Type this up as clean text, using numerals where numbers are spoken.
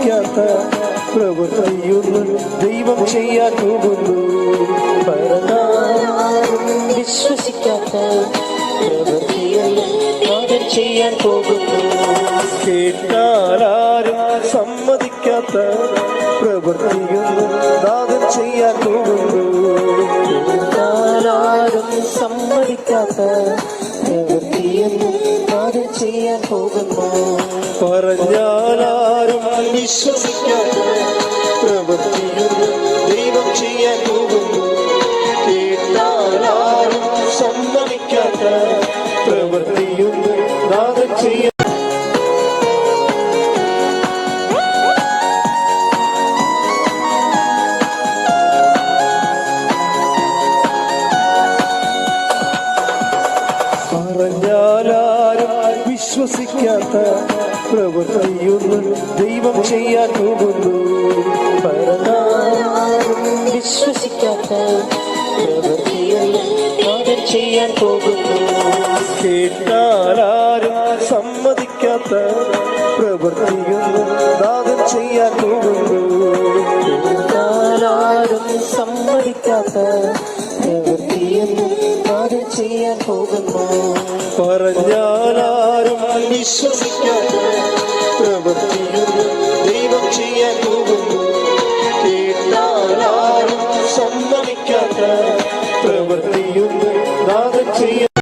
വിശ്വസിക്കാത്ത പ്രവൃത്തിയൊന്നും ദൈവം ചെയ്യാൻ പോകുന്നു. വിശ്വസിക്കാത്ത പ്രവൃത്തിയൊന്നും നാഥൻ ചെയ്യാൻ പോകുന്നു. കേട്ടാലാരും സമ്മതിക്കാത്ത പ്രവൃത്തിയൊന്നും നാഥൻ ചെയ്യാൻ പോകുന്നു. കേട്ടാലാരും സമ്മതിക്കാത്ത പ്രവൃത്തിയൊന്നും നാഥൻ ചെയ്യാൻ പോകുന്നു. പറഞ്ഞാലാരും വിശ്വസിക്കാത്ത പ്രവൃത്തിയൊന്നും ദൈവം ചെയ്യാൻ പോകുന്നു. കേട്ടാലാരും സമ്മതിക്കാത്ത പ്രവൃത്തിയൊന്നും നാഥൻ ചെയ്യാൻ പറഞ്ഞാലാരും വിശ്വസിക്കാത്ത പ്രവൃത്തിയൊന്നും ദൈവം ചെയ്യാൻ പോകുന്നു. വിശ്വസിക്കാത്ത പ്രവൃത്തിയൊന്നും നാഥൻ ചെയ്യാൻ പോകുന്നു. കേട്ടാലാരും സമ്മതിക്കാത്ത പ്രവൃത്തിയൊന്നും നാഥൻ ചെയ്യാൻ പോകുന്നു. കേട്ടാലാരും സമ്മതിക്കാത്ത പ്രവൃത്തിയൊന്നും നാഥൻ ചെയ്യാൻ പോകുന്നു. പറഞ്ഞാലാരും വിശ്വസിക്കാത്ത പ്രവൃത്തിയൊന്നും